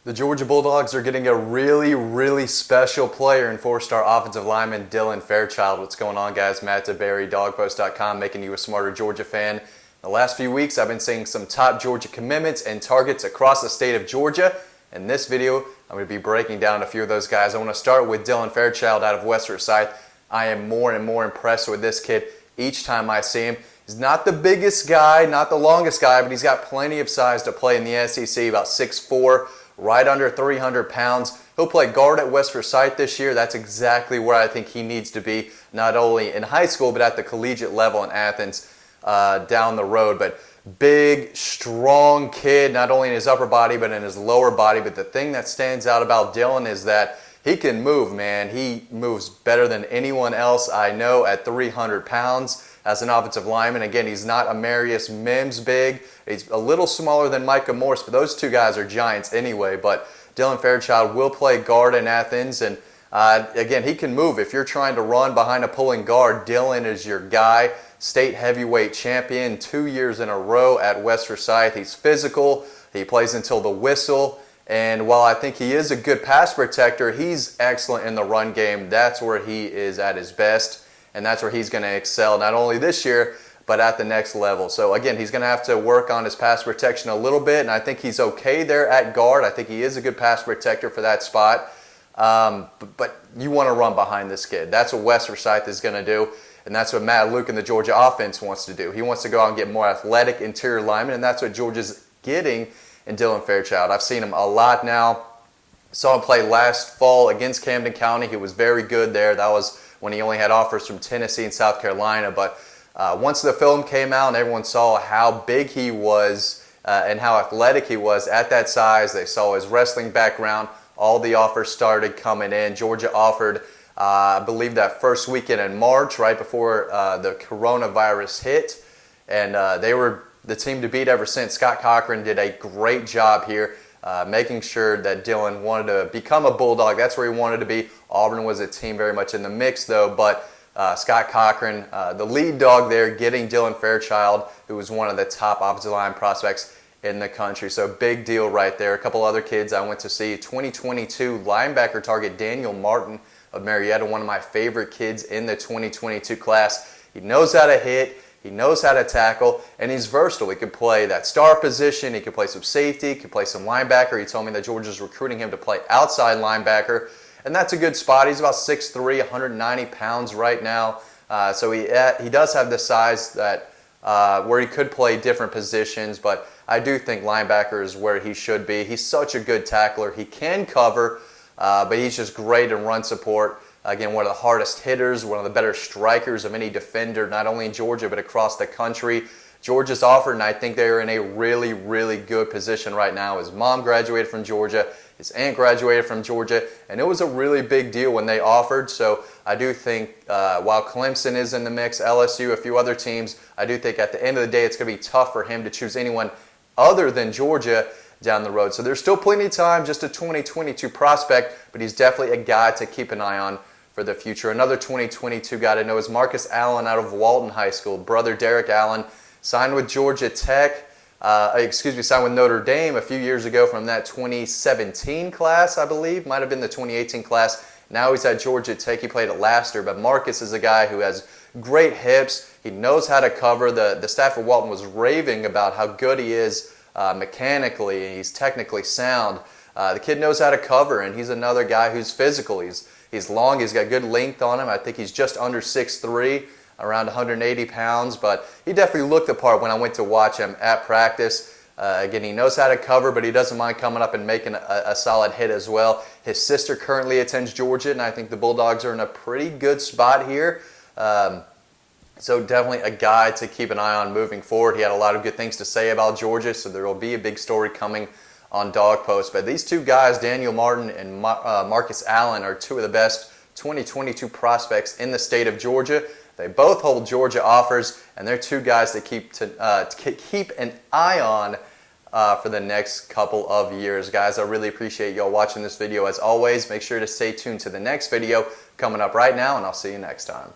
The Georgia Bulldogs are getting a really special player in four-star offensive lineman Dylan Fairchild. What's going on, guys? Matt DeBary, DawgPost.com, making you a smarter Georgia fan. In the last few weeks, I've been seeing some top Georgia commitments and targets across the state of Georgia. In this video, I'm going to be breaking down a few of those guys. I want to start with Dylan Fairchild out of West Forsyth. I am more and more impressed with this kid each time I see him. He's not the biggest guy, not the longest guy, but he's got plenty of size to play in the SEC, about 6'4", right under 300 pounds. He'll play guard at West Forsyth this year. That's exactly where I think he needs to be, not only in high school, but at the collegiate level in Athens down the road. But big, strong kid, not only in his upper body, but in his lower body. But the thing that stands out about Dylan is that he can move, man. He moves better than anyone else I know at 300 pounds as an offensive lineman. Again, he's not Amarius Mims big. He's a little smaller than Micah Morse, but those two guys are giants anyway. But Dylan Fairchild will play guard in Athens, and again, he can move. If you're trying to run behind a pulling guard, Dylan is your guy. State heavyweight champion 2 years in a row at West Forsyth. He's physical. He plays until the whistle. And while I think he is a good pass protector, he's excellent in the run game. That's where he is at his best, and that's where he's going to excel, not only this year, but at the next level. So again, he's going to have to work on his pass protection a little bit, and I think he's okay there at guard. I think he is a good pass protector for that spot. But you want to run behind this kid. That's what West Forsyth is going to do, and that's what Matt Luke and the Georgia offense wants to do. He wants to go out and get more athletic interior linemen, and that's what Georgia's getting in Dylan Fairchild. I've seen him a lot now. Saw him play last fall against Camden County. He was very good there. That was when he only had offers from Tennessee and South Carolina. But once the film came out and everyone saw how big he was and how athletic he was at that size, they saw his wrestling background, all the offers started coming in. Georgia offered, I believe, that first weekend in March, right before the coronavirus hit. And they were the team to beat ever since. Scott Cochran did a great job here, making sure that Dylan wanted to become a Bulldog. That's where he wanted to be. Auburn was a team very much in the mix, though, but Scott Cochran, the lead dog there, getting Dylan Fairchild, who was one of the top offensive line prospects in the country. So big deal right there. A couple other kids I went to see. 2022 linebacker target Daniel Martin of Marietta, one of my favorite kids in the 2022 class. He knows how to hit. He knows how to tackle, and he's versatile. He could play that star position. He could play some safety. He could play some linebacker. He told me that Georgia's recruiting him to play outside linebacker, and that's a good spot. He's about 6'3", 190 pounds right now. So he does have the size that where he could play different positions, but I do think linebacker is where he should be. He's such a good tackler. He can cover, but he's just great in run support. Again, one of the hardest hitters, one of the better strikers of any defender, not only in Georgia, but across the country. Georgia's offered, and I think they're in a really good position right now. His mom graduated from Georgia. His aunt graduated from Georgia, and it was a really big deal when they offered. So I do think while Clemson is in the mix, LSU, a few other teams, I do think at the end of the day it's going to be tough for him to choose anyone other than Georgia down the road. So there's still plenty of time, just a 2022 prospect, but he's definitely a guy to keep an eye on for the future. Another 2022 guy to know is Marcus Allen out of Walton High School. Brother Derek Allen signed with Georgia Tech, signed with Notre Dame a few years ago from that 2017 class, I believe. Might have been the 2018 class. Now he's at Georgia Tech. He played at Laster, but Marcus is a guy who has great hips. He knows how to cover. The staff at Walton was raving about how good he is mechanically, and he's technically sound. The kid knows how to cover, and he's another guy who's physical. He's long. He's got good length on him. I think he's just under 6'3", around 180 pounds, but he definitely looked the part when I went to watch him at practice. Again, he knows how to cover, but he doesn't mind coming up and making a solid hit as well. His sister currently attends Georgia, and I think the Bulldogs are in a pretty good spot here. So definitely a guy to keep an eye on moving forward. He had a lot of good things to say about Georgia, so there will be a big story coming on Dawg Post. But these two guys, Daniel Martin and Marcus Allen, are two of the best 2022 prospects in the state of Georgia. They both hold Georgia offers, and they're two guys to keep an eye on for the next couple of years. Guys, I really appreciate y'all watching this video. As always, make sure to stay tuned to the next video coming up right now, and I'll see you next time.